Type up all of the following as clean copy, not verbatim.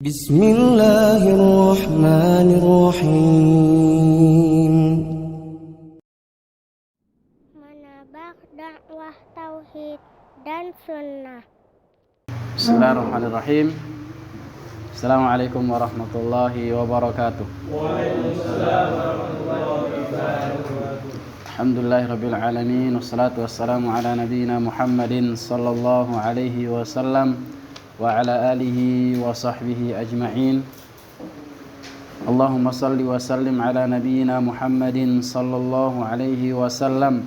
Bismillahirrahmanirrahim. Menabak dakwah tauhid dan sunnah. Bismillahirrahmanirrahim. Assalamualaikum warahmatullahi wabarakatuh. Alhamdulillahirabbil alamin wassalatu wassalamu ala nabiyyina Muhammadin sallallahu alaihi wasallam wa ala alihi wa sahbihi ajma'in. Allahumma salli wa sallim ala nabiyyina Muhammadin sallallahu alaihi wasallam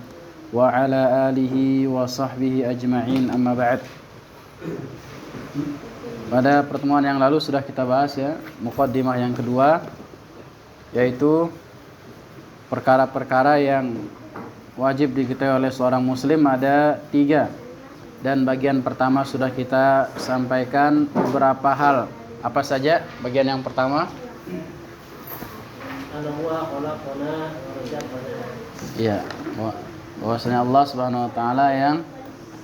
wa ala alihi wa sahbihi ajma'in. Amma ba'd. Pada pertemuan yang lalu sudah kita bahas ya, muqaddimah yang kedua, yaitu perkara-perkara yang wajib diketahui oleh seorang muslim ada 3. Dan bagian pertama sudah kita sampaikan beberapa hal. Apa saja bagian yang pertama? Iya, bahwasanya Allah Subhanahu wa taala yang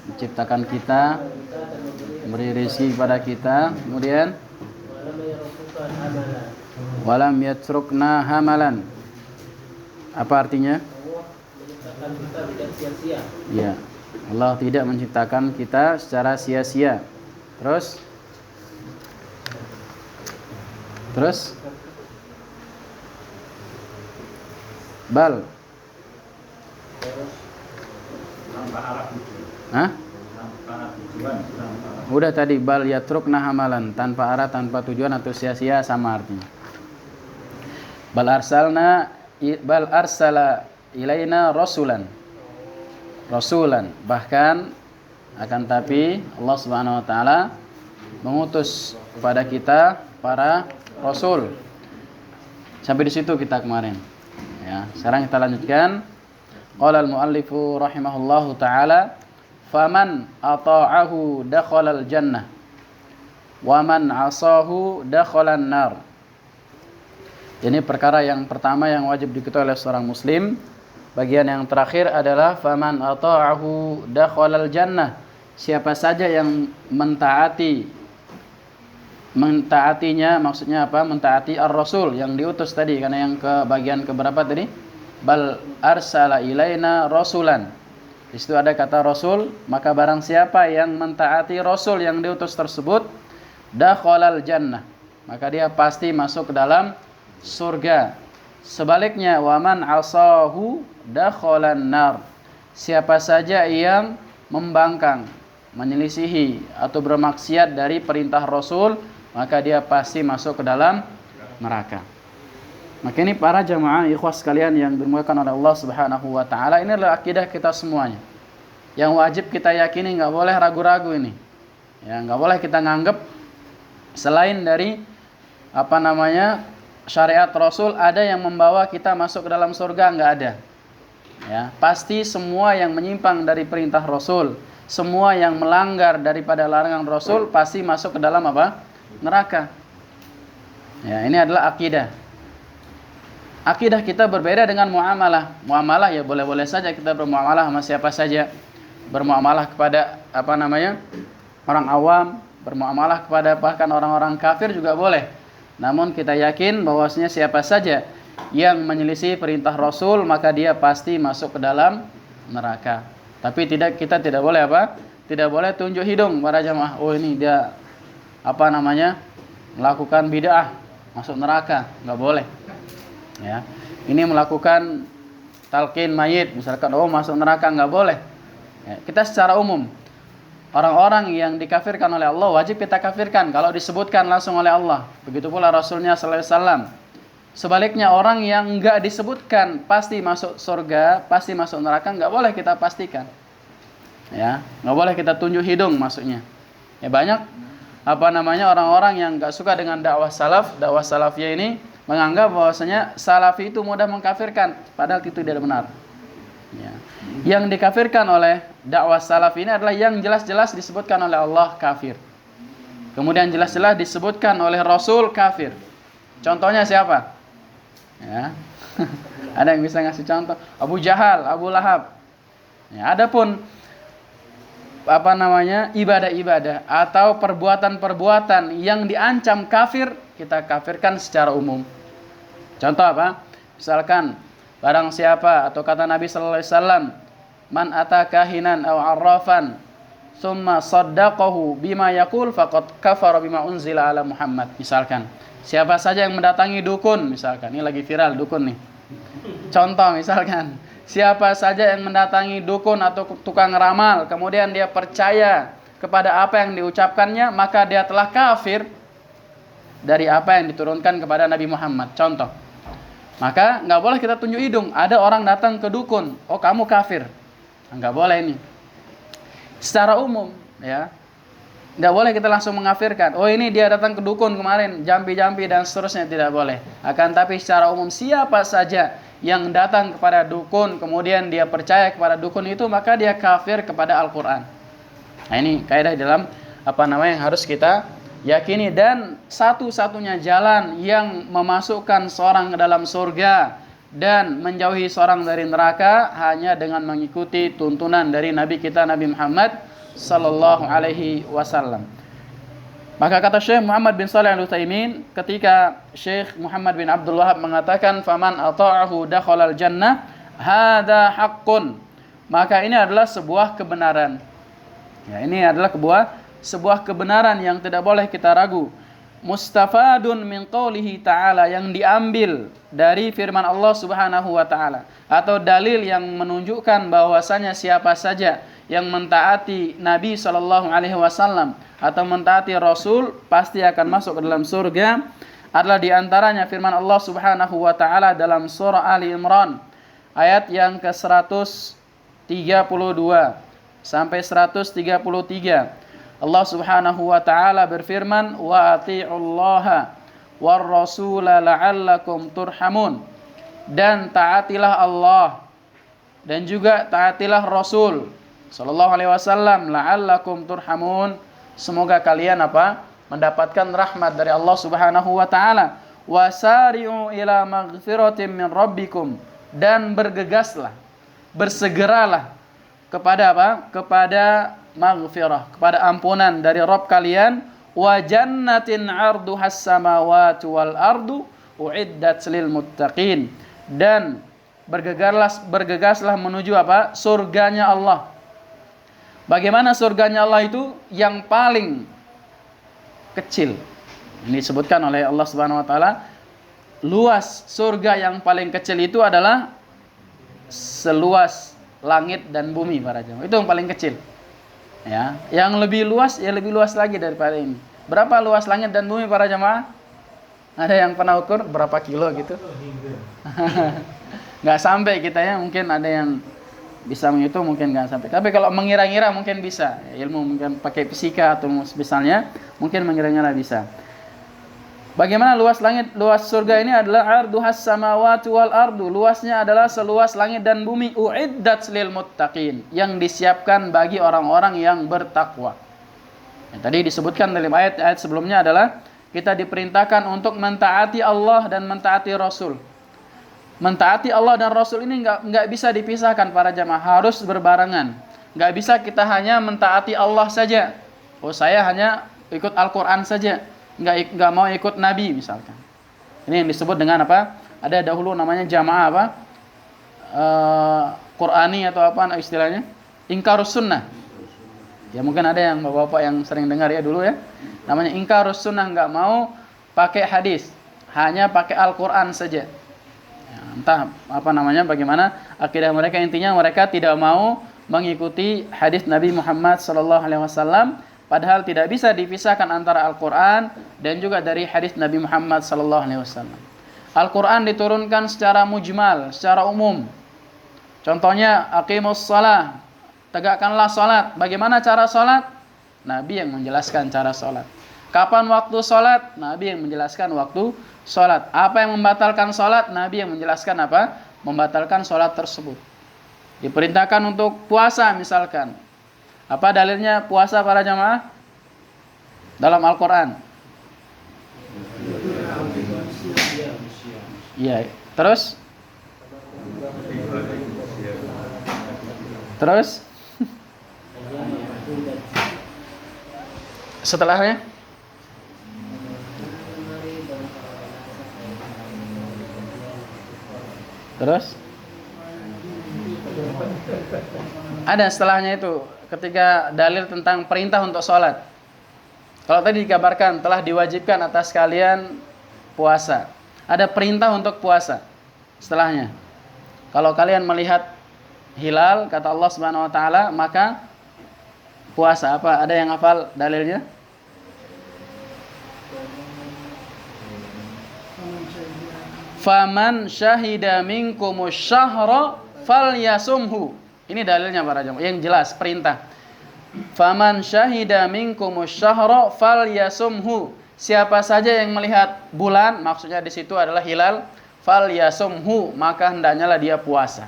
menciptakan kita, memberi rezeki kepada kita, kemudian walam yatrukna hamalan. Apa artinya? Ya, Allah tidak menciptakan kita secara sia-sia. Terus bal Hah? Udah tadi bal yatrukna hamalan, tanpa arah, tanpa tujuan atau sia-sia sama artinya. Bal arsala ilaina rasulan, bahkan akan tapi Allah Subhanahu wa taala mengutus kepada kita para rasul. Sampai di situ kita kemarin. Ya, sekarang kita lanjutkan. Qala al-muallifu rahimahullahu taala, faman ata'ahu dakhalal jannah wa man 'asahu dakhalan nar. Ini perkara yang pertama yang wajib diketahui oleh seorang muslim. Bagian yang terakhir adalah faman ata'ahu dakhalal jannah. Siapa saja yang mentaatinya maksudnya apa? Mentaati ar-rasul yang diutus tadi, karena yang ke bagian keberapa tadi? Bal arsala ilaina rasulan. Di situ ada kata rasul, maka barang siapa yang mentaati rasul yang diutus tersebut, dakhalal jannah, maka dia pasti masuk ke dalam surga. Sebaliknya, waman asahu dakhalan nar. Siapa saja yang membangkang, menyelisihi atau bermaksiat dari perintah rasul, maka dia pasti masuk ke dalam neraka. Maka ini para jamaah ikhwas sekalian yang dimuliakan oleh Allah Subhanahu wa taala, ini adalah akidah kita semuanya. Yang wajib kita yakini, enggak boleh ragu-ragu ini. Ya, enggak boleh kita nganggap selain dari syariat Rasul ada yang membawa kita masuk ke dalam surga, enggak ada. Ya, pasti semua yang menyimpang dari perintah Rasul, semua yang melanggar daripada larangan Rasul pasti masuk ke dalam neraka. Ya, ini adalah akidah. Akidah kita berbeda dengan muamalah. Muamalah ya boleh-boleh saja kita bermuamalah sama siapa saja. Bermuamalah kepada orang awam, bermuamalah kepada bahkan orang-orang kafir juga boleh. Namun kita yakin bahwasanya siapa saja yang menyelisih perintah Rasul, maka dia pasti masuk ke dalam neraka. Tapi kita tidak boleh Tidak boleh tunjuk hidung para jamaah. Oh, ini dia melakukan bid'ah, masuk neraka. Enggak boleh. Ya. Ini melakukan talqin mayit, misalkan masuk neraka, enggak boleh. Ya. Kita secara umum orang-orang yang dikafirkan oleh Allah wajib kita kafirkan kalau disebutkan langsung oleh Allah. Begitu pula Rasulnya sallallahu alaihi wasallam. Sebaliknya orang yang enggak disebutkan pasti masuk surga, pasti masuk neraka, enggak boleh kita pastikan. Ya, enggak boleh kita tunjuk hidung maksudnya. Ya, banyak orang-orang yang enggak suka dengan dakwah salafiyah ini menganggap bahwasanya salafi itu mudah mengkafirkan, padahal itu tidak benar. Ya. Yang dikafirkan oleh dakwah salaf ini adalah yang jelas-jelas disebutkan oleh Allah kafir. Kemudian jelas-jelas disebutkan oleh Rasul kafir. Contohnya siapa? Ya. Ada yang bisa ngasih contoh? Abu Jahal, Abu Lahab. Ya, adapun ibadah-ibadah atau perbuatan-perbuatan yang diancam kafir, kita kafirkan secara umum. Contoh apa? Misalkan barang siapa, atau kata Nabi sallallahu alaihi wasallam, man ata kahinan aw arrafan summa saddaqahu bima yaqul faqad kafara bima unzila ala Muhammad. Misalkan, siapa saja yang mendatangi dukun, misalkan, ini lagi viral dukun nih. Contoh misalkan, siapa saja yang mendatangi dukun atau tukang ramal, kemudian dia percaya kepada apa yang diucapkannya, maka dia telah kafir dari apa yang diturunkan kepada Nabi Muhammad. Contoh. Maka nggak boleh kita tunjuk hidung. Ada orang datang ke dukun, oh kamu kafir. Nggak boleh ini. Secara umum, ya, nggak boleh kita langsung mengkafirkan. Oh ini dia datang ke dukun kemarin, jampi-jampi dan seterusnya, tidak boleh. Akan tapi secara umum, siapa saja yang datang kepada dukun, kemudian dia percaya kepada dukun itu, maka dia kafir kepada Al-Quran. Nah ini kaidah dalam yang harus kita yakini. Dan satu-satunya jalan yang memasukkan seorang ke dalam surga dan menjauhi seorang dari neraka hanya dengan mengikuti tuntunan dari Nabi kita Nabi Muhammad sallallahu alaihi wasallam. Maka kata Syekh Muhammad bin Shalih Al-Utsaimin, ketika Syekh Muhammad bin Abdul Wahab mengatakan faman ata'ahu dakhalal jannah hadza haqqun, maka ini adalah sebuah kebenaran. Ya, ini adalah sebuah kebenaran yang tidak boleh kita ragu. Mustafadun min qaulihi ta'ala, yang diambil dari firman Allah Subhanahu wa taala, atau dalil yang menunjukkan bahwasanya siapa saja yang mentaati Nabi sallallahu alaihi wasallam atau mentaati Rasul pasti akan masuk ke dalam surga, adalah diantaranya firman Allah Subhanahu wa taala dalam surah Ali Imran ayat yang ke-132 sampai 133. Allah Subhanahu wa taala berfirman, wa atiullaha war rasula la'allakum turhamun, dan taatilah Allah dan juga taatilah Rasul sallallahu alaihi wasallam, la'allakum turhamun, semoga kalian mendapatkan rahmat dari Allah Subhanahu wa taala. Wasari'u ila maghfiratin min rabbikum, dan bersegeralah kepada kepada maghfirah, kepada ampunan dari Rabb kalian. Wa jannatin 'arduhas samawati wal ardu uiddat lil muttaqin, dan bergegaslah menuju surganya Allah. Bagaimana surganya Allah itu? Yang paling kecil. Ini disebutkan oleh Allah Subhanahu wa taala, luas surga yang paling kecil itu adalah seluas langit dan bumi para jemaah. Itu yang paling kecil. Ya, yang lebih luas lagi daripada ini. Berapa luas langit dan bumi para jemaah? Ada yang pernah ukur berapa kilo gitu? Nggak sampai kita ya, mungkin ada yang bisa menghitung, mungkin nggak sampai. Tapi kalau mengira-ngira mungkin bisa. Ilmu mungkin pakai fisika atau misalnya, mungkin mengira-ngira bisa. Bagaimana luas langit, luas surga ini adalah arduhas samawati wal ardu, luasnya adalah seluas langit dan bumi. Uiddat lil muttaqin, yang disiapkan bagi orang-orang yang bertakwa. Tadi disebutkan dalam ayat-ayat sebelumnya adalah kita diperintahkan untuk mentaati Allah dan mentaati Rasul. Mentaati Allah dan Rasul ini nggak bisa dipisahkan para jamaah, harus berbarengan. Nggak bisa kita hanya mentaati Allah saja. Oh saya hanya ikut Al-Quran saja, nggak mau ikut Nabi misalkan. Ini yang disebut dengan ada dahulu namanya jamaah Qur'ani atau istilahnya ingkarus sunnah. Ya mungkin ada yang bapak-bapak yang sering dengar ya dulu ya. Namanya ingkarus sunnah, nggak mau pakai hadis, hanya pakai Al-Quran saja. Ya, entah bagaimana akidah mereka, intinya mereka tidak mau mengikuti hadis Nabi Muhammad SAW. Padahal tidak bisa dipisahkan antara Al-Quran dan juga dari hadis Nabi Muhammad SAW. Al-Quran diturunkan secara mujmal, secara umum. Contohnya, aqimus shalah, tegakkanlah salat. Bagaimana cara salat? Nabi yang menjelaskan cara salat. Kapan waktu salat? Nabi yang menjelaskan waktu salat. Apa yang membatalkan salat? Nabi yang menjelaskan membatalkan salat tersebut. Diperintahkan untuk puasa misalkan. Apa dalilnya puasa para jamaah? Dalam Al-Quran. Iya. Terus? Setelahnya terus ada setelahnya itu ketika dalil tentang perintah untuk sholat. Kalau tadi dikabarkan telah diwajibkan atas kalian puasa, ada perintah untuk puasa. Setelahnya, kalau kalian melihat hilal kata Allah Subhanahu wa taala, maka puasa. Apa? Ada yang hafal dalilnya? Faman syahida minkumus syahra falyasumhu. Ini dalilnya para jamaah yang jelas perintah. Faman syahida minkumus syahra falyasumhu. Siapa saja yang melihat bulan, maksudnya di situ adalah hilal, falyasumhu, maka hendaknya dia puasa.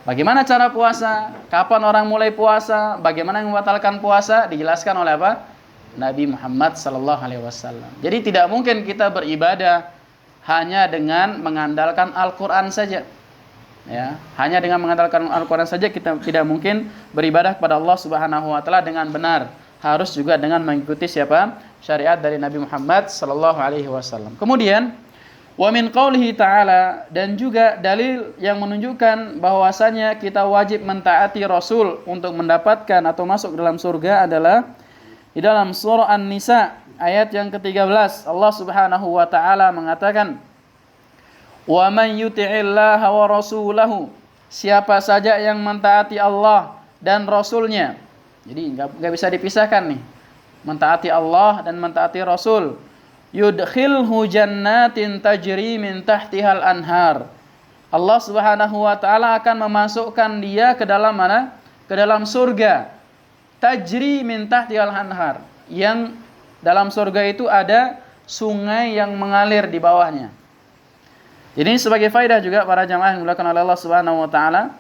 Bagaimana cara puasa? Kapan orang mulai puasa? Bagaimana membatalkan puasa? Dijelaskan oleh apa? Nabi Muhammad sallallahu alaihi wasallam. Jadi tidak mungkin kita beribadah hanya dengan mengandalkan Al-Quran saja. Ya, hanya dengan mengandalkan Al-Quran saja kita tidak mungkin beribadah kepada Allah Subhanahu wa taala dengan benar. Harus juga dengan mengikuti siapa? Syariat dari Nabi Muhammad sallallahu alaihi wasallam. Kemudian wa min qaulihi ta'ala, dan juga dalil yang menunjukkan bahwasanya kita wajib mentaati Rasul untuk mendapatkan atau masuk dalam surga adalah di dalam surah An-Nisa ayat yang ke-13. Allah Subhanahu wa taala mengatakan, "Wa man yuti'illaha wa rasulahu." Siapa saja yang mentaati Allah dan Rasulnya. Jadi enggak bisa dipisahkan nih. Mentaati Allah dan mentaati Rasul. Yudkhilhu jannatin tajri min tahtihal anhar. Allah Subhanahu wa taala akan memasukkan dia ke dalam mana? Ke dalam surga. Tajri min tahtihal anhar. Yang dalam surga itu ada sungai yang mengalir di bawahnya. Jadi ini sebagai faedah juga para jamaah yang dimuliakan oleh Allah Subhanahu wa taala,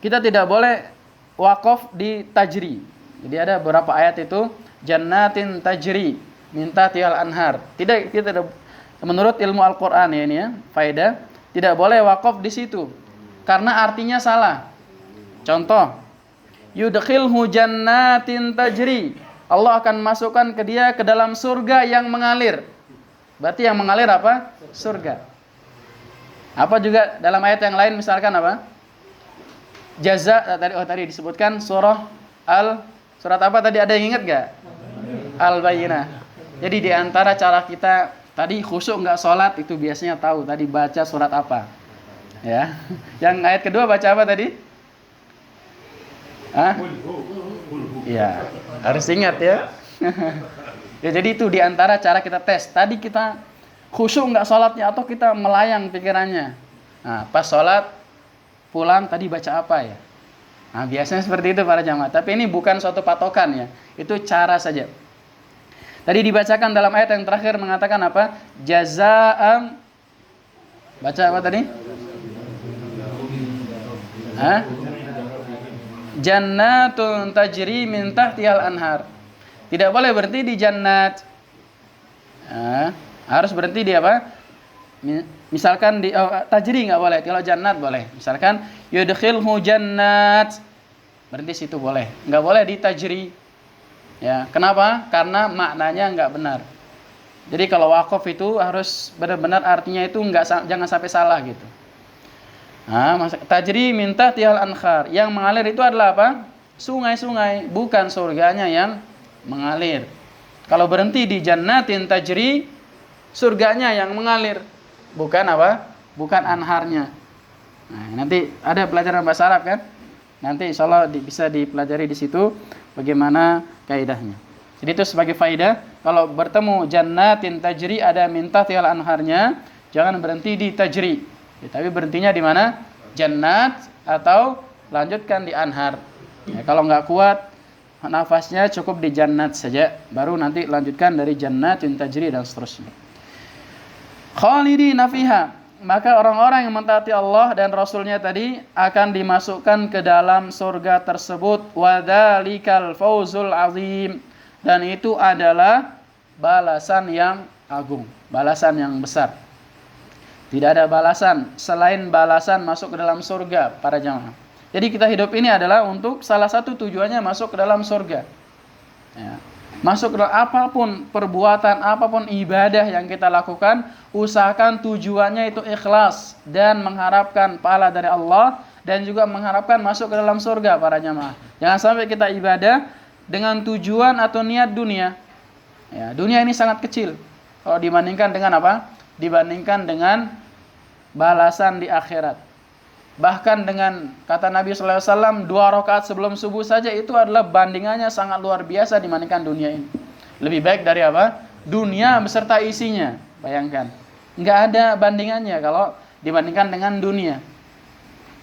kita tidak boleh wakaf di tajri. Jadi ada beberapa ayat itu jannatin tajri min tahtihal anhar. Tidak, kita menurut ilmu Al-Qur'an ya ini ya, faedah, tidak boleh wakaf di situ karena artinya salah. Contoh, yudkhilhu jannatin tajri. Allah akan masukkan ke dia ke dalam surga yang mengalir. Berarti yang mengalir apa? Surga. Apa juga dalam ayat yang lain misalkan apa? Jaza tadi disebutkan surat apa tadi, ada yang ingat enggak? Al-Bayyinah. Jadi di antara cara kita tadi khusyuk enggak sholat itu biasanya tahu tadi baca surat apa. Ya. Yang ayat kedua baca apa tadi? Hah? Iya, harus ingat ya. Ya jadi itu di antara cara kita tes. Tadi kita khusyuk enggak sholatnya atau kita melayang pikirannya. Nah, pas sholat pulang tadi baca apa ya? Nah, biasanya seperti itu para jamaah. Tapi ini bukan suatu patokan ya. Itu cara saja. Tadi dibacakan dalam ayat yang terakhir mengatakan apa? Jazaa'an. Baca apa tadi? Hah? Jannatun tajri min tahtihal anhar. Tidak boleh berhenti di jannat. Harus berhenti di apa? Misalkan di tajri enggak boleh, kalau jannat boleh. Misalkan yudkhilhu jannat. Berhenti situ boleh. Enggak boleh di tajri. Ya, kenapa? Karena maknanya enggak benar. Jadi kalau wakaf itu harus benar-benar artinya itu jangan sampai salah gitu. Tajri min tahtihal anhar. Yang mengalir itu adalah apa? Sungai-sungai, bukan surganya yang mengalir. Kalau berhenti di jannatin tajri, surganya yang mengalir, bukan apa? Bukan anharnya. Nah, nanti ada pelajaran bahasa Arab kan? Nanti insyaallah bisa dipelajari di situ bagaimana kaidahnya. Jadi itu sebagai faedah, kalau bertemu jannatin tajri ada min tahtihal anharnya, jangan berhenti di tajri. Ya, tapi berhentinya di mana? Jannat atau lanjutkan di anhar. Ya, kalau nggak kuat nafasnya cukup di jannat saja, baru nanti lanjutkan dari jannatin tajri dan seterusnya. Khalidina fiha, maka orang-orang yang mentaati Allah dan Rasulnya tadi akan dimasukkan ke dalam surga tersebut. Wadzalikal fauzul azim, dan itu adalah balasan yang agung, balasan yang besar. Tidak ada balasan selain balasan masuk ke dalam surga para jamaah. Jadi kita hidup ini adalah untuk salah satu tujuannya masuk ke dalam surga. Ya. Masuk dalam apapun perbuatan, apapun ibadah yang kita lakukan, usahakan tujuannya itu ikhlas dan mengharapkan pahala dari Allah dan juga mengharapkan masuk ke dalam surga para jamaah. Jangan sampai kita ibadah dengan tujuan atau niat dunia. Ya, dunia ini sangat kecil kalau dibandingkan dengan apa? Dibandingkan dengan balasan di akhirat. Bahkan dengan kata Nabi sallallahu alaihi wasallam 2 rakaat sebelum subuh saja itu adalah bandingannya sangat luar biasa dibandingkan dunia ini. Lebih baik dari apa? Dunia beserta isinya. Bayangkan. Enggak ada bandingannya kalau dibandingkan dengan dunia.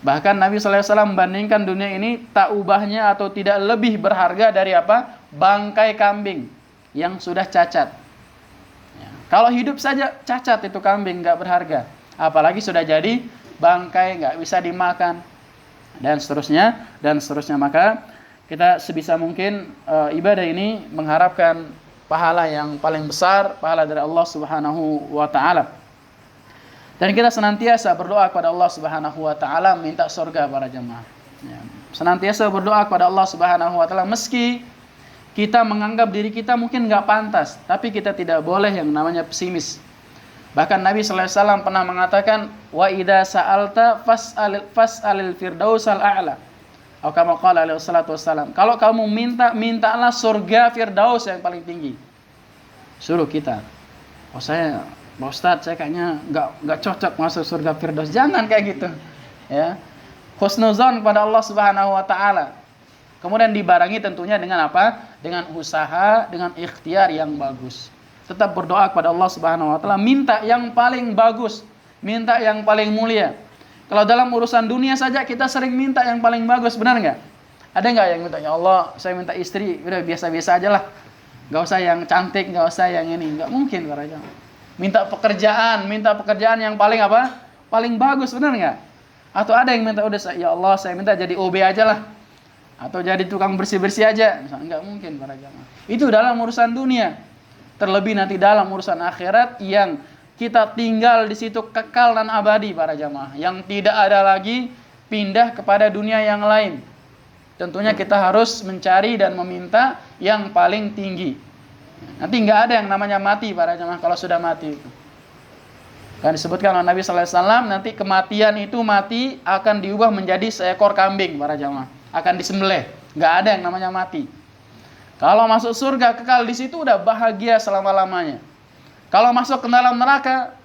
Bahkan Nabi sallallahu alaihi wasallam membandingkan dunia ini tak ubahnya atau tidak lebih berharga dari apa? Bangkai kambing yang sudah cacat. Ya. Kalau hidup saja cacat itu kambing, enggak berharga. Apalagi sudah jadi bangkai, nggak bisa dimakan, dan seterusnya. Maka kita sebisa mungkin ibadah ini mengharapkan pahala yang paling besar, pahala dari Allah Subhanahu wa taala. Dan kita senantiasa berdoa kepada Allah Subhanahu wa taala minta surga para jemaah. Ya. Senantiasa berdoa kepada Allah Subhanahu wa taala meski kita menganggap diri kita mungkin nggak pantas, tapi kita tidak boleh yang namanya pesimis. Bahkan Nabi sallallahu alaihi wasallam pernah mengatakan, wa idza sa'alta fas'alil firdausal a'la. Atau kama qala alaihi salatu wasallam. Kalau kamu mintalah surga firdaus yang paling tinggi. Suruh kita. Oh saya, Pak Ustaz, saya kayaknya enggak cocok masuk surga firdaus. Jangan kayak gitu. Ya. Husnuzon kepada Allah Subhanahu wa taala. Kemudian dibarengi tentunya dengan apa? Dengan usaha, dengan ikhtiar yang bagus. Tetap berdoa kepada Allah Subhanahu wa taala, minta yang paling bagus, minta yang paling mulia. Kalau dalam urusan dunia saja kita sering minta yang paling bagus, benar enggak? Ada enggak yang minta, ya Allah, saya minta istri udah biasa-biasa aja lah. Enggak usah yang cantik, enggak usah yang ini, enggak mungkin para jamaah. Minta pekerjaan yang paling apa? Paling bagus, benar enggak? Atau ada yang minta udah, ya Allah, saya minta jadi OB aja lah. Atau jadi tukang bersih-bersih aja. Misalnya, enggak mungkin para jamaah. Itu dalam urusan dunia. Terlebih nanti dalam urusan akhirat yang kita tinggal di situ kekal dan abadi para jamaah, yang tidak ada lagi pindah kepada dunia yang lain. Tentunya kita harus mencari dan meminta yang paling tinggi. Nanti nggak ada yang namanya mati para jamaah kalau sudah mati itu. Kan disebutkan oleh Nabi sallallahu alaihi wasallam, nanti kematian itu mati akan diubah menjadi seekor kambing para jamaah, akan disembelih. Nggak ada yang namanya mati. Kalau masuk surga kekal di situ udah bahagia selama-lamanya. Kalau masuk ke dalam neraka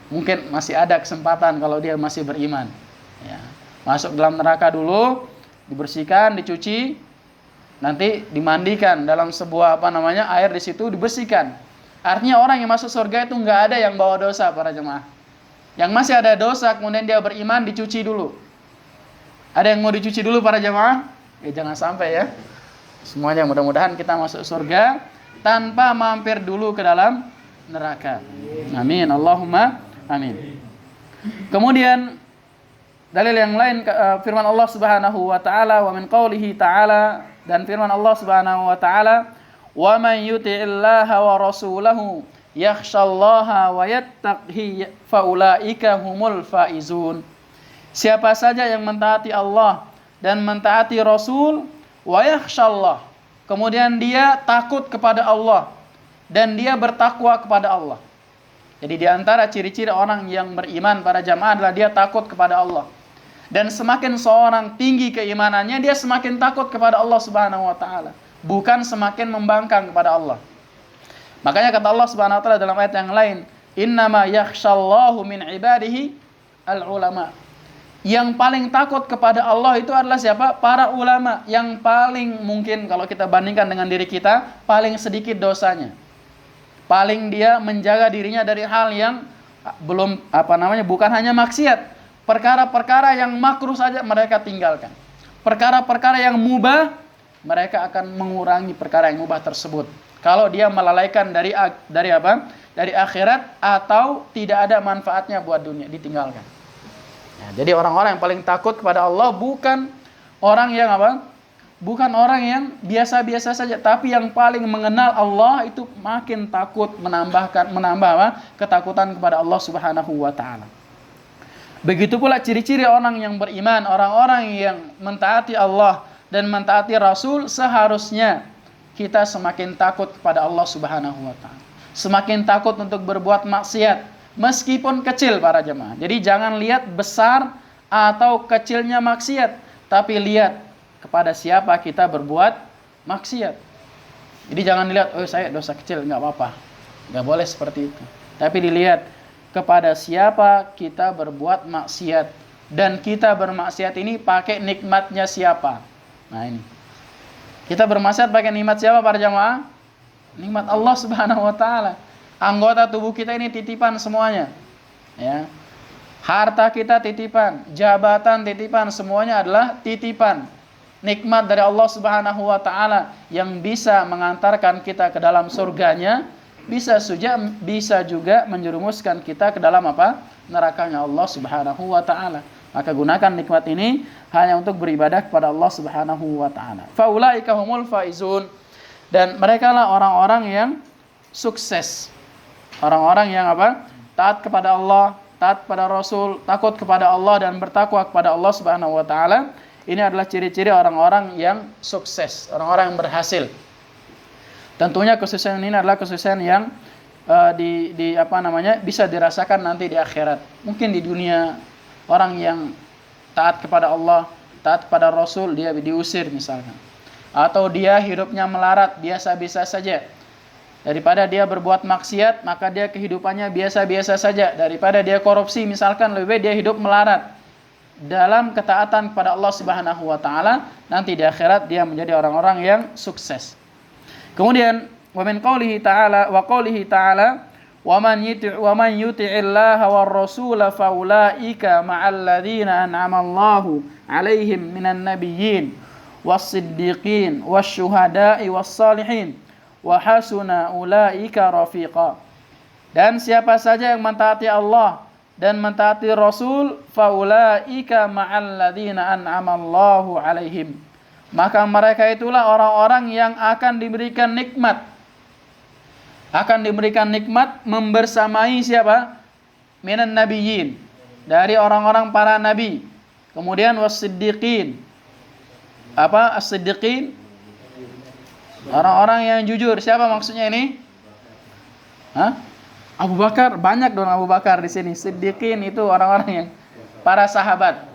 mungkin masih ada kesempatan kalau dia masih beriman. Ya. Masuk dalam neraka dulu, dibersihkan, dicuci, nanti dimandikan dalam sebuah air di situ dibersihkan. Artinya orang yang masuk surga itu nggak ada yang bawa dosa para jemaah. Yang masih ada dosa kemudian dia beriman dicuci dulu. Ada yang mau dicuci dulu para jemaah? Ya jangan sampai ya. Semuanya mudah-mudahan kita masuk surga tanpa mampir dulu ke dalam neraka. Amin. Allahumma amin. Kemudian dalil yang lain firman Allah Subhanahu wa taala, wa min qaulihi ta'ala, dan firman Allah Subhanahu wa taala, wa man yuti'illaha wa rasulahu yakhshallaha wa yattaqihi faulaika humul faizun. Siapa saja yang mentaati Allah dan mentaati Rasul, wa yakhshallah, kemudian dia takut kepada Allah dan dia bertakwa kepada Allah. Jadi di antara ciri-ciri orang yang beriman para jamaah adalah dia takut kepada Allah. Dan semakin seorang tinggi keimanannya, dia semakin takut kepada Allah Subhanahu wa taala, bukan semakin membangkang kepada Allah. Makanya kata Allah Subhanahu wa taala dalam ayat yang lain, innama yakhshallahu min ibadihi al-ulama. Yang paling takut kepada Allah itu adalah siapa? Para ulama. Yang paling mungkin kalau kita bandingkan dengan diri kita, paling sedikit dosanya. Paling dia menjaga dirinya dari hal yang bukan hanya maksiat. Perkara-perkara yang makruh saja mereka tinggalkan. Perkara-perkara yang mubah, mereka akan mengurangi perkara yang mubah tersebut. Kalau dia melalaikan dari akhirat atau tidak ada manfaatnya buat dunia, ditinggalkan. Ya, jadi orang-orang yang paling takut kepada Allah bukan orang yang bukan orang yang biasa-biasa saja, tapi yang paling mengenal Allah itu makin takut, menambah ketakutan kepada Allah Subhanahu wa taala. Begitu pula ciri-ciri orang yang beriman, orang-orang yang mentaati Allah dan mentaati Rasul seharusnya kita semakin takut kepada Allah Subhanahu wa taala. Semakin takut untuk berbuat maksiat meskipun kecil para jemaah. Jadi jangan lihat besar atau kecilnya maksiat, tapi lihat kepada siapa kita berbuat maksiat. Jadi jangan dilihat, oh saya dosa kecil, nggak apa-apa. Nggak boleh seperti itu. Tapi dilihat kepada siapa kita berbuat maksiat. Dan kita bermaksiat ini pakai nikmatnya siapa. Nah ini. Kita bermaksiat pakai nikmat siapa para jamaah? Nikmat Allah Subhanahu wa taala. Anggota tubuh kita ini titipan semuanya. Ya. Harta kita titipan, jabatan titipan, semuanya adalah titipan. Nikmat dari Allah Subhanahu wa taala yang bisa mengantarkan kita ke dalam surganya, bisa juga menjerumuskan kita ke dalam apa? Nerakanya Allah Subhanahu wa taala. Maka gunakan nikmat ini hanya untuk beribadah kepada Allah Subhanahu wa taala. Faulaika humul faizun. Dan mereka lah orang-orang yang sukses. Orang-orang yang apa? Taat kepada Allah, taat kepada Rasul, takut kepada Allah dan bertakwa kepada Allah Subhanahu wa taala. Ini adalah ciri-ciri orang-orang yang sukses, orang-orang yang berhasil. Tentunya kesuksesan ini adalah kesuksesan yang bisa dirasakan nanti di akhirat. Mungkin di dunia orang yang taat kepada Allah, taat kepada Rasul, dia diusir misalkan. Atau dia hidupnya melarat, biasa-biasa saja. Daripada dia berbuat maksiat, maka dia kehidupannya biasa-biasa saja. Daripada dia korupsi misalkan, lebih baik dia hidup melarat. Dalam ketaatan kepada Allah Subhanahu wa taala, nanti di akhirat dia menjadi orang-orang yang sukses. Kemudian wa min qoulihi ta'ala wa man yuti'illaha war rasula faulaika ma'al ladzina an'ama Allahu 'alaihim minan nabiyyin was-siddiqin wasyuhada'i was-salihin wa hasuna ulaika rafiqa. Dan siapa saja yang mentaati Allah dan mentaati Rasul, faulaika ma'al ladzina an'ama Allahu 'alaihim, maka mereka itulah orang-orang yang akan diberikan nikmat. Akan diberikan nikmat membersamai siapa? Minan nabiyyin, dari orang-orang para nabi. Kemudian was-siddiqin. Apa as-siddiqin? Orang-orang yang jujur. Siapa maksudnya ini? Hah? Abu Bakar, banyak dong Abu Bakar di sini. Siddiqin itu orang-orang yang para sahabat.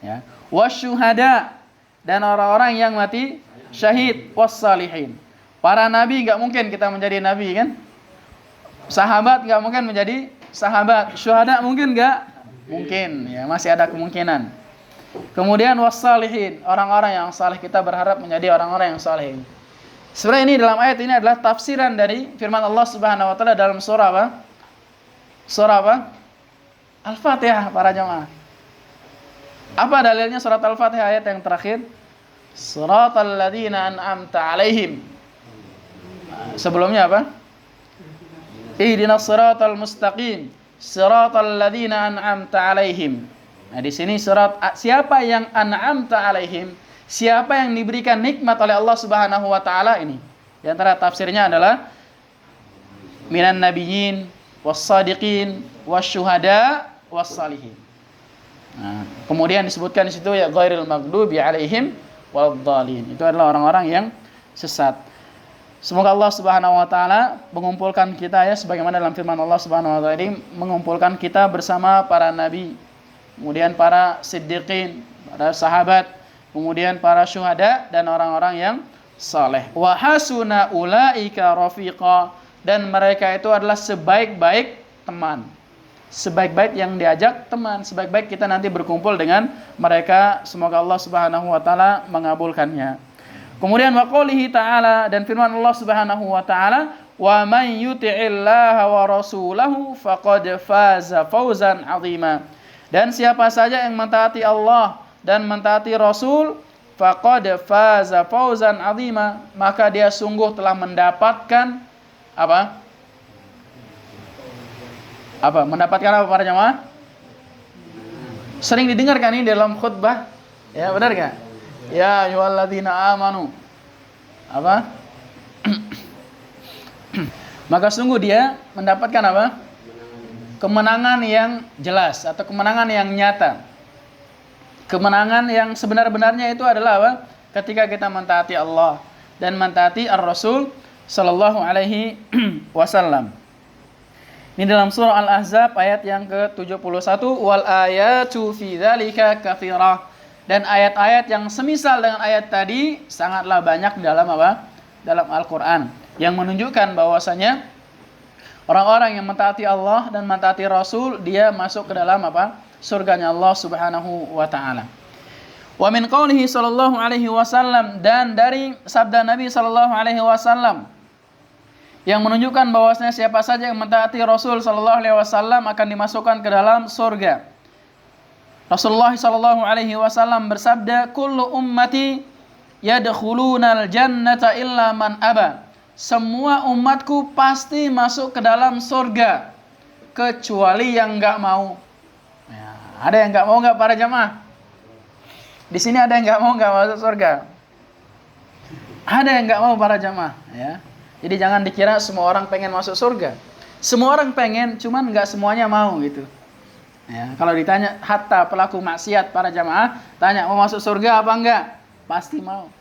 Ya. Wasyuhada, dan orang-orang yang mati syahid, wassalihin. Para nabi enggak mungkin kita menjadi nabi kan? Sahabat enggak mungkin menjadi sahabat. Syuhada mungkin enggak? Mungkin, ya masih ada kemungkinan. Kemudian wassalihin, orang-orang yang saleh, kita berharap menjadi orang-orang yang saleh. Sebenarnya ini dalam ayat ini adalah tafsiran dari firman Allah Subhanahu wa taala dalam surah apa? Surah apa? Al-Fatihah para jemaah. Apa dalilnya surat Al-Fatihah ayat yang terakhir? Shiratal ladzina an'amta 'alaihim. Sebelumnya apa? Ihdinas shiratal mustaqim, shiratal ladzina an'amta 'alaihim. Nah, di sini surat siapa yang an'amta 'alaihim? Siapa yang diberikan nikmat oleh Allah Subhanahu wa taala ini? Di antara tafsirnya adalah minan nabiyyin was-shadiqin wasyuhada was-salihin. Nah, kemudian disebutkan di situ ya ghairil maghdubi 'alaihim waladhdallin. Itu adalah orang-orang yang sesat. Semoga Allah Subhanahu wa taala mengumpulkan kita ya sebagaimana dalam firman Allah Subhanahu wa taala ini, mengumpulkan kita bersama para nabi, kemudian para siddiqin, para sahabat, kemudian para syuhada dan orang-orang yang saleh. Wa hasuna ulaika rafiqa, dan mereka itu adalah sebaik-baik teman. Sebaik-baik yang diajak teman, sebaik-baik kita nanti berkumpul dengan mereka. Semoga Allah Subhanahu wa taala mengabulkannya. Kemudian wa qoulihi ta'ala, dan firman Allah Subhanahu wa taala, wa man yuti'illaha wa rasulahu faqad faza fawzan 'azima. Dan siapa saja yang mentaati Allah dan mentaati Rasul, faqad faza fawzan 'azima, maka dia sungguh telah mendapatkan apa? Apa? Mendapatkan apa para jemaah? Sering didengarkan ini dalam khutbah. Ya, benar enggak? Ya ayyuhalladzina amanu. Apa? Maka sungguh dia mendapatkan apa? Kemenangan yang jelas atau kemenangan yang nyata. Kemenangan yang sebenar-benarnya itu adalah apa? Ketika kita mentaati Allah, dan mentaati ar-Rasul sallallahu alaihi wasallam. Ini dalam surah Al-Ahzab ayat yang ke-71, wal ayatu fi dzalika katsirah. Dan ayat-ayat yang semisal dengan ayat tadi sangatlah banyak dalam apa? Dalam Al-Qur'an, yang menunjukkan bahwasanya orang-orang yang mentaati Allah dan mentaati Rasul, dia masuk ke dalam apa? Surganya Allah Subhanahu wa taala. Wa min qaulihi sallallahu alaihi wasallam, dan dari sabda Nabi sallallahu alaihi wasallam yang menunjukkan bahwasanya siapa saja yang mentaati Rasul sallallahu alaihi wasallam akan dimasukkan ke dalam surga. Rasulullah sallallahu alaihi wasallam bersabda, "Kullu ummati yadkhulunal jannata illa man aba." Semua umatku pasti masuk ke dalam surga kecuali yang enggak mau. Ya, ada yang enggak mau enggak para jamaah? Di sini ada yang enggak mau enggak masuk surga? Ada yang enggak mau para jamaah, ya. Jadi jangan dikira semua orang pengen masuk surga. Semua orang pengen, cuman enggak semuanya mau gitu. Ya, kalau ditanya hatta pelaku maksiat para jamaah, tanya mau masuk surga apa enggak? Pasti mau.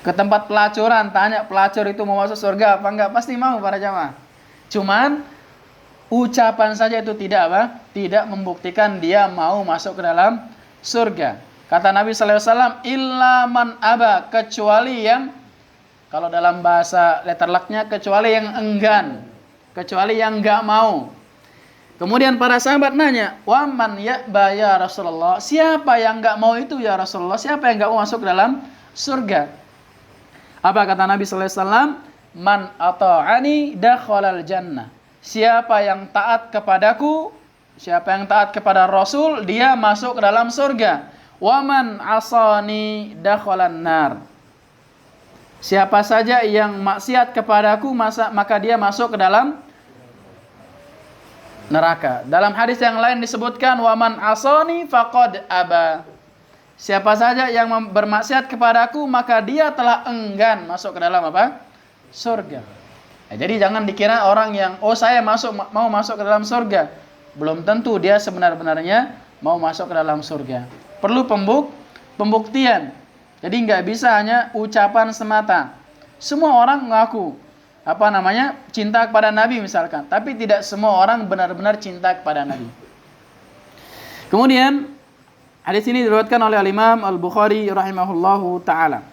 Ke tempat pelacuran, tanya pelacur itu mau masuk surga apa enggak? Pasti mau para jamaah. Cuman ucapan saja itu tidak apa? Tidak membuktikan dia mau masuk ke dalam surga. Kata Nabi sallallahu alaihi wasallam, illa man aba, kecuali yang, kalau dalam bahasa letterlucknya, kecuali yang enggan, kecuali yang enggak mau. Kemudian para sahabat nanya, wa man ya'ba ya Rasulullah, siapa yang enggak mau itu ya Rasulullah? Siapa yang enggak mau masuk ke dalam surga? Apa kata Nabi sallallahu alaihi wasallam? Man ata'ani dakhalal jannah. Siapa yang taat kepadaku, siapa yang taat kepada Rasul, dia masuk ke dalam surga. Wa man asani dakhalan nar. Siapa saja yang maksiat kepadaku, maka dia masuk ke dalam neraka. Dalam hadis yang lain disebutkan, wa man asani faqad aba. Siapa saja yang bermaksiat kepadaku, maka dia telah enggan masuk ke dalam apa? Surga. Nah, jadi jangan dikira orang yang saya mau masuk ke dalam surga, belum tentu dia sebenar-benarnya mau masuk ke dalam surga. Perlu pembuktian. Jadi nggak bisa hanya ucapan semata. Semua orang mengaku cinta kepada Nabi misalkan, tapi tidak semua orang benar-benar cinta kepada Nabi. Kemudian hadis ini diriwayatkan oleh Imam Al-Bukhari rahimahullahu taala.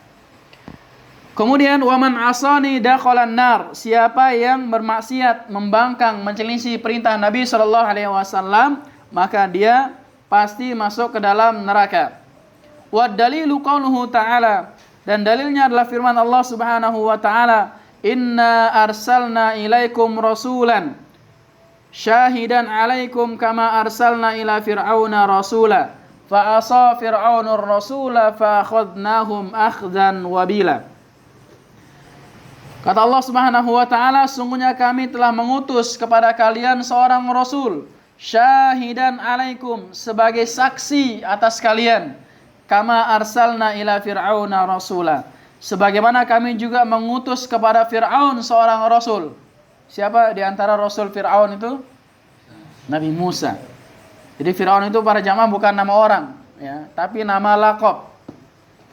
Kemudian waman asani dakhalan nar, siapa yang bermaksiat, membangkang, menyelisih perintah Nabi sallallahu alaihi wasallam, maka dia pasti masuk ke dalam neraka. Wa dalilu qauluhu ta'ala, dan dalilnya adalah firman Allah Subhanahu wa taala, inna arsalna ilaikum rasulan syahidan alaikum kama arsalna ila fir'auna rasula fa asa fir'aunur rasula fa akhadnahum akhdan wabila. Kata Allah Subhanahu wa taala, sungguhnya kami telah mengutus kepada kalian seorang rasul syahidan alaikum, sebagai saksi atas kalian, kama arsalna ila fir'auna rasula, sebagaimana kami juga mengutus kepada Fir'aun seorang rasul. Siapa di antara rasul Fir'aun itu? Nabi Musa. Jadi Fir'aun itu para jamaah bukan nama orang, ya, tapi nama laqab.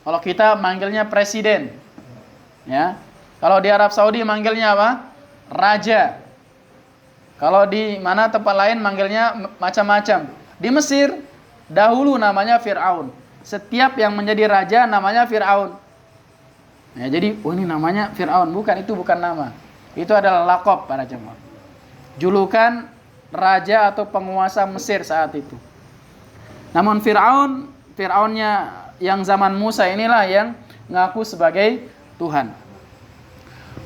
Kalau kita manggilnya presiden, ya. Kalau di Arab Saudi manggilnya apa? Raja. Kalau di mana tempat lain manggilnya macam-macam. Di Mesir dahulu namanya Fir'aun. Setiap yang menjadi raja namanya Fir'aun. Ya, jadi ini namanya Fir'aun, itu bukan nama. Itu adalah laqab para jemaah. Julukan raja atau penguasa Mesir saat itu. Namun Fir'aunnya yang zaman Musa inilah yang ngaku sebagai Tuhan.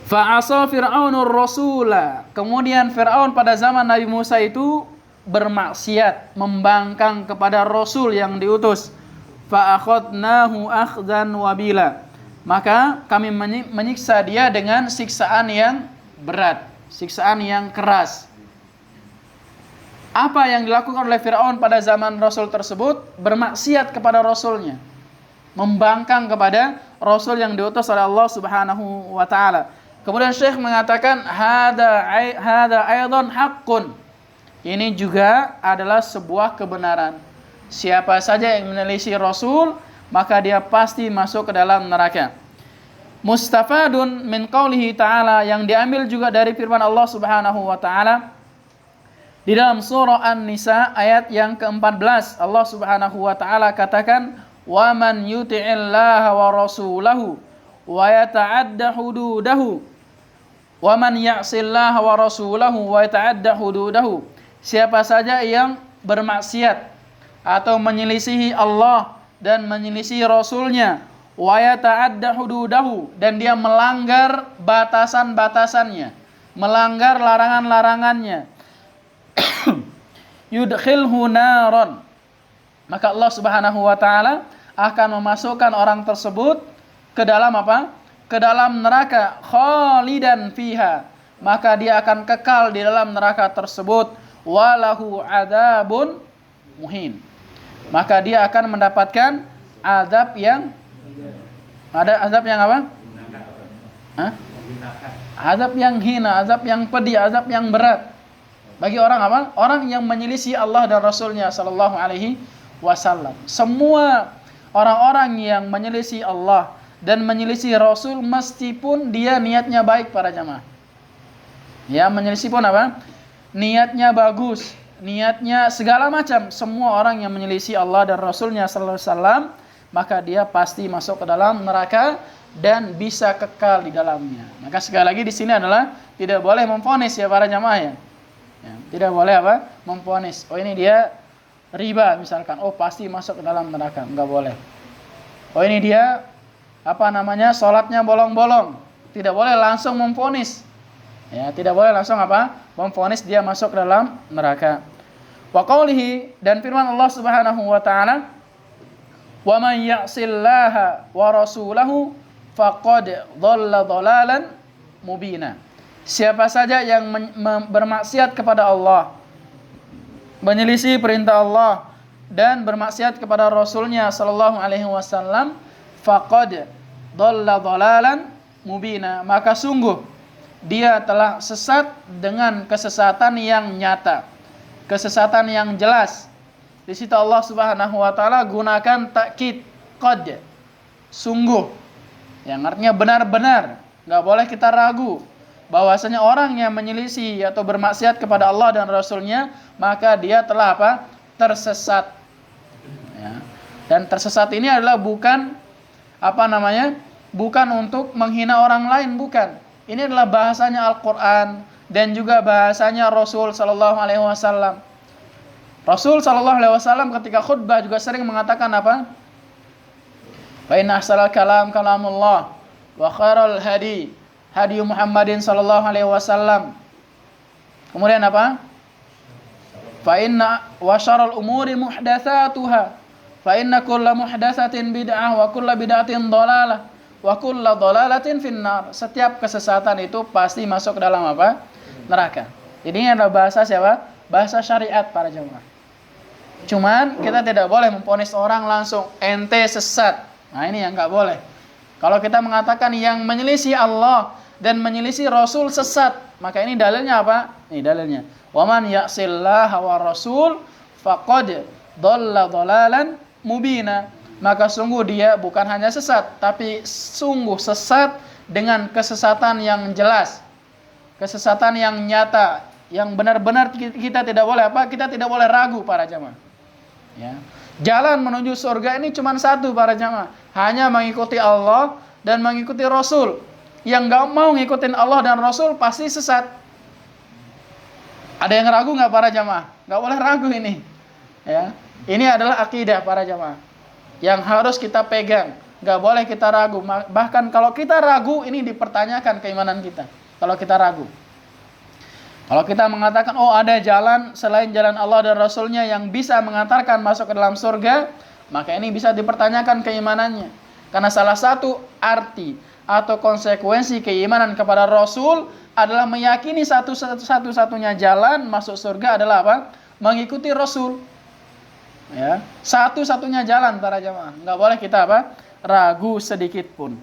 Fa'asa Fir'aunur rasula. Kemudian Fir'aun pada zaman Nabi Musa itu bermaksiat, membangkang kepada Rasul yang diutus. Fa'akhadnahu akhdan wabila. Maka kami menyiksa dia dengan siksaan yang berat, siksaan yang keras. Apa yang dilakukan oleh Fir'aun pada zaman Rasul tersebut? Bermaksiat kepada Rasulnya, membangkang kepada Rasul yang diutus oleh Allah Subhanahu wa taala. Kemudian Syekh mengatakan hada aidan haqqun. Ini juga adalah sebuah kebenaran. Siapa saja yang menyelisih Rasul, maka dia pasti masuk ke dalam neraka. Mustafadun min qaulihi ta'ala, yang diambil juga dari firman Allah Subhanahu wa taala di dalam surah An-Nisa ayat yang ke-14. Allah Subhanahu wa taala katakan, "Wa man yuti'illaha wa rasulahu wa yata'adda hududahu wa man ya'sillaha wa rasulahu wa yata'adda hududahu." Siapa saja yang bermaksiat atau menyelisihi Allah dan menyelisihi Rasulnya, wa yata'adda hududahu, dan dia melanggar batasan-batasannya, melanggar larangan-larangannya, yudkhilhu naron, maka Allah Subhanahu wa taala akan memasukkan orang tersebut ke dalam apa? Ke dalam neraka, khalidan fiha, maka dia akan kekal di dalam neraka tersebut, walahu adzabun muhin, maka dia akan mendapatkan azab yang apa? Azab yang hina, azab yang pedih, azab yang berat bagi orang apa? Orang yang menyelisih Allah dan Rasulnya sallallahu alaihi wasallam. Semua orang-orang yang menyelisih Allah dan menyelisih Rasul, meskipun dia niatnya baik para jamaah. Ya, menyelisih pun apa? Niatnya bagus, niatnya segala macam. Semua orang yang menyelisih Allah dan Rasulnya sallallahu alaihi wasallam, maka dia pasti masuk ke dalam neraka dan bisa kekal di dalamnya. Maka sekali lagi di sini adalah tidak boleh memvonis ya para jamaah ya. Tidak boleh apa? Memvonis. Oh ini dia riba misalkan. Oh pasti masuk ke dalam neraka. Enggak boleh. Oh ini dia salatnya bolong-bolong. Tidak boleh langsung memvonis. Ya, tidak boleh langsung apa? Memvonis dia masuk ke dalam neraka. Wa qaulihi, dan firman Allah Subhanahu wa taala, "Wa man ya'sillaha wa rasulahu faqad dhalla dhalalan mubina." Siapa saja yang bermaksiat kepada Allah, menyelisih perintah Allah dan bermaksiat kepada Rasulnya sallallahu alaihi wasallam, faqad dhalla dhalalan mubina, maka sungguh dia telah sesat dengan kesesatan yang nyata, kesesatan yang jelas. Di situ Allah Subhanahu wa taala gunakan takkid qad, sungguh, yang artinya benar-benar, enggak boleh kita ragu bahwasanya orang yang menyelisih atau bermaksiat kepada Allah dan Rasulnya, maka dia telah apa? Tersesat. Ya. Dan tersesat ini adalah bukan bukan untuk menghina orang lain, bukan. Ini adalah bahasanya Al-Quran dan juga bahasanya Rasul sallallahu alaihi wasallam. Rasul sallallahu alaihi wasallam ketika khutbah juga sering mengatakan apa? Fa inna ahsanal kalam kalamullah wa khairal hadi hadi Muhammadin sallallahu alaihi wasallam. Kemudian apa? Fa inna wa syarrul umuri muhdatsatuha. Fa inna kulla muhdatsatin bid'ah wa kulla bid'atin dhalalah wa kulla dhalalatin finnar. Setiap kesesatan itu pasti masuk ke dalam apa? Neraka. Jadi ini adalah bahasa siapa? Bahasa syariat para jemaah. Cuman kita tidak boleh memvonis orang langsung ente sesat. Nah, ini yang enggak boleh. Kalau kita mengatakan yang menyelisih Allah dan menyelisih Rasul sesat, maka ini dalilnya apa? Ini dalilnya. Wa man ya'sillaha wa rasul faqad dhalla dhalalan mubina. Maka sungguh dia bukan hanya sesat, tapi sungguh sesat dengan kesesatan yang jelas, kesesatan yang nyata, yang benar-benar kita tidak boleh apa? Kita tidak boleh ragu para jamaah. Ya. Jalan menuju surga ini cuma satu para jamaah, hanya mengikuti Allah dan mengikuti Rasul. Yang nggak mau ngikutin Allah dan Rasul pasti sesat. Ada yang ragu nggak para jamaah? Nggak boleh ragu ini. Ya, ini adalah akidah para jamaah yang harus kita pegang. Nggak boleh kita ragu. Bahkan kalau kita ragu, ini dipertanyakan keimanan kita. Kalau kita ragu, kalau kita mengatakan, oh ada jalan selain jalan Allah dan Rasulnya yang bisa mengantarkan masuk ke dalam surga, maka ini bisa dipertanyakan keimanannya. Karena salah satu arti atau konsekuensi keimanan kepada Rasul adalah meyakini satu-satunya jalan masuk surga adalah apa? Mengikuti Rasul. Ya, satu-satunya jalan para jamaah. Enggak boleh kita apa? Ragu sedikit pun.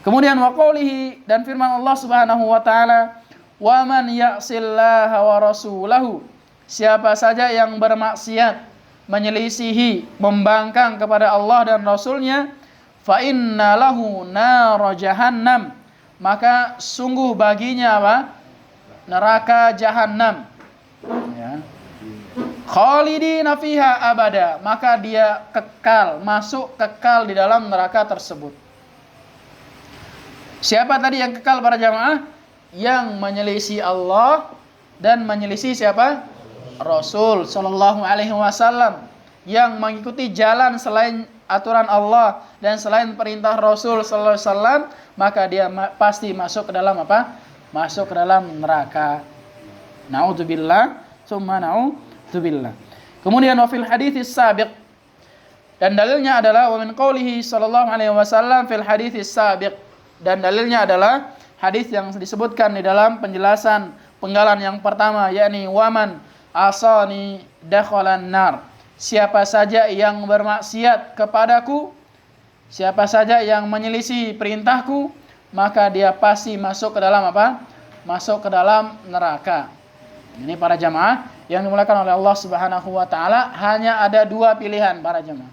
Kemudian waqaulihi, dan firman Allah Subhanahu wa taala, "Wa man ya'sillaha wa rasulahu." Siapa saja yang bermaksiat, menyelisihi, membangkang kepada Allah dan Rasulnya, fa inna lahu nar jahannam, maka sungguh baginya apa? Neraka jahanam. Ya. Khalidina fiha abada, maka dia kekal di dalam neraka tersebut. Siapa tadi yang kekal para jamaah? Yang menyelisih Allah dan menyelisih siapa? Rasul sallallahu alaihi wasallam, yang mengikuti jalan selain aturan Allah dan selain perintah Rasul sallallahu alaihi wasallam, maka dia pasti masuk ke dalam apa? Masuk ke dalam neraka. Naudzubillah, summa naudzubillah. Kemudian wa fil hadits sabiq, dan dalilnya adalah wa min qoulihi sallallahu alaihi wasallam fil hadits sabiq, dan dalilnya adalah hadis yang disebutkan di dalam penjelasan penggalan yang pertama, yakni waman asani dakhalan nar, siapa saja yang bermaksiat kepadaku, siapa saja yang menyelisih perintahku, maka dia pasti masuk ke dalam apa? Masuk ke dalam neraka. Ini para jamaah yang dimuliakan oleh Allah Subhanahu wa taala, hanya ada dua pilihan para jamaah.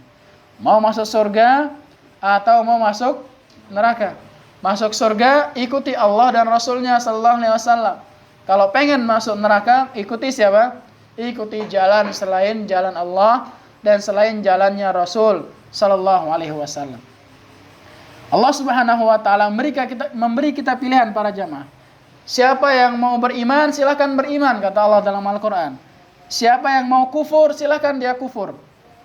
Mau masuk surga atau mau masuk neraka. Masuk surga ikuti Allah dan Rasulnya sallallahu alaihi wasallam. Kalau pengen masuk neraka ikuti siapa? Ikuti jalan selain jalan Allah dan selain jalannya Rasul sallallahu alaihi wasallam. Allah Subhanahu wa taala memberi kita pilihan para jamaah. Siapa yang mau beriman silakan beriman, kata Allah dalam Al-Qur'an. Siapa yang mau kufur silakan dia kufur.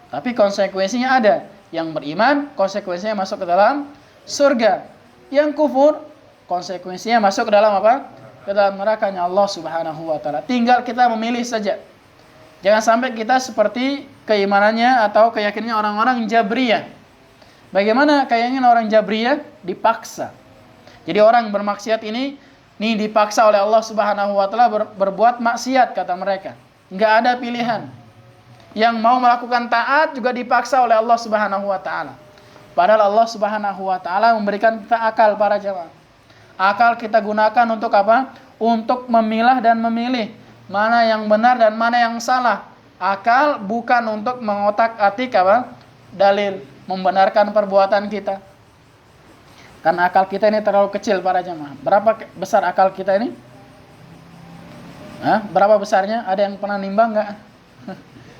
Tapi konsekuensinya ada. Yang beriman konsekuensinya masuk ke dalam surga. Yang kufur konsekuensinya masuk ke dalam apa? Ke dalam nerakanya Allah Subhanahu wa taala. Tinggal kita memilih saja. Jangan sampai kita seperti keimanannya atau keyakinannya orang-orang Jabriyah. Bagaimana keyakinan orang Jabriyah? Dipaksa. Jadi orang bermaksiat ini dipaksa oleh Allah Subhanahu wa taala berbuat maksiat, kata mereka. Enggak ada pilihan. Yang mau melakukan taat juga dipaksa oleh Allah Subhanahu wa taala. Padahal Allah Subhanahu wa taala memberikan kita akal para jamaah. Akal kita gunakan untuk apa? Untuk memilah dan memilih mana yang benar dan mana yang salah. Akal bukan untuk mengotak-atik apa? Dalil membenarkan perbuatan kita. Karena akal kita ini terlalu kecil para jamaah. Berapa besar akal kita ini? Berapa besarnya? Ada yang pernah nimbang enggak?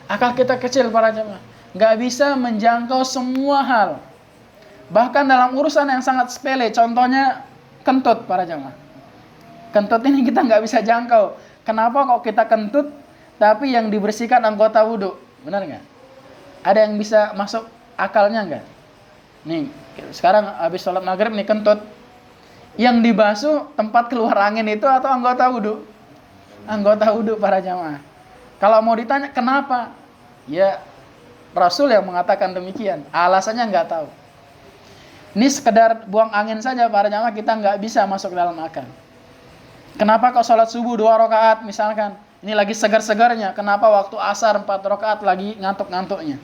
Akal kita kecil para jamaah. Enggak bisa menjangkau semua hal. Bahkan dalam urusan yang sangat sepele, contohnya kentut para jamaah. Kentut ini kita nggak bisa jangkau. Kenapa kok kita kentut, tapi yang dibersihkan anggota wudhu? Benar nggak? Ada yang bisa masuk akalnya nggak? Nih, sekarang habis sholat maghrib nih kentut. Yang dibasuh tempat keluar angin itu atau anggota wudhu? Anggota wudhu para jamaah. Kalau mau ditanya kenapa? Ya Rasul yang mengatakan demikian. Alasannya nggak tahu. Ini sekedar buang angin saja para jamaah, kita nggak bisa masuk dalam akal. Kenapa kok sholat subuh 2 rakaat misalkan? Ini lagi segar-segarnya. Kenapa waktu asar 4 rakaat lagi ngantuk-ngantuknya?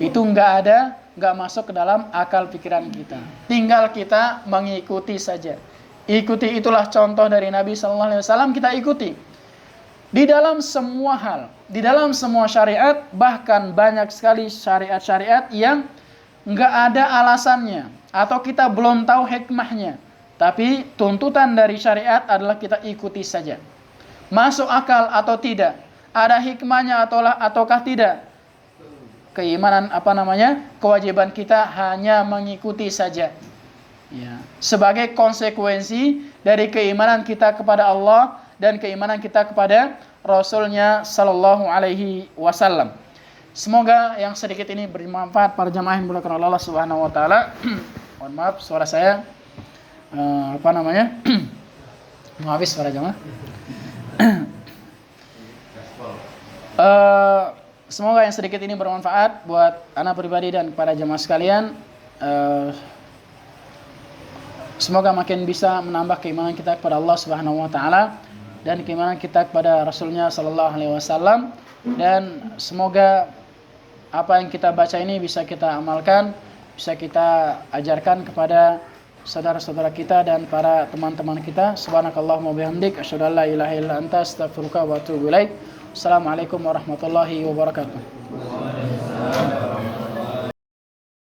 Itu nggak masuk ke dalam akal pikiran kita. Tinggal kita mengikuti saja. Ikuti, itulah contoh dari Nabi sallallahu alaihi wasallam, kita ikuti. Di dalam semua hal, di dalam semua syariat, bahkan banyak sekali syariat-syariat yang nggak ada alasannya atau kita belum tahu hikmahnya, tapi tuntutan dari syariat adalah kita ikuti saja. Masuk akal atau tidak, ada hikmahnya ataukah tidak, keimanan kewajiban kita hanya mengikuti saja. Ya, sebagai konsekuensi dari keimanan kita kepada Allah dan keimanan kita kepada Rasulnya sallallahu alaihi wasallam. Semoga yang sedikit ini bermanfaat para jamaah yang dimuliakan oleh Allah Subhanahu wa taala. Mohon maaf suara saya habis para jamaah. Semoga yang sedikit ini bermanfaat buat anak pribadi dan para jamaah sekalian. Semoga makin bisa menambah keimanan kita kepada Allah Subhanahu wa taala dan keimanan kita kepada Rasulnya sallallahu alaihi wasallam, dan semoga apa yang kita baca ini bisa kita amalkan, bisa kita ajarkan kepada saudara-saudara kita dan para teman-teman kita. Subhanakallahumma bihamdik asyhadu an la ilaha illa anta astaghfiruka wa atubu ilaik. Assalamualaikum warahmatullahi wabarakatuh.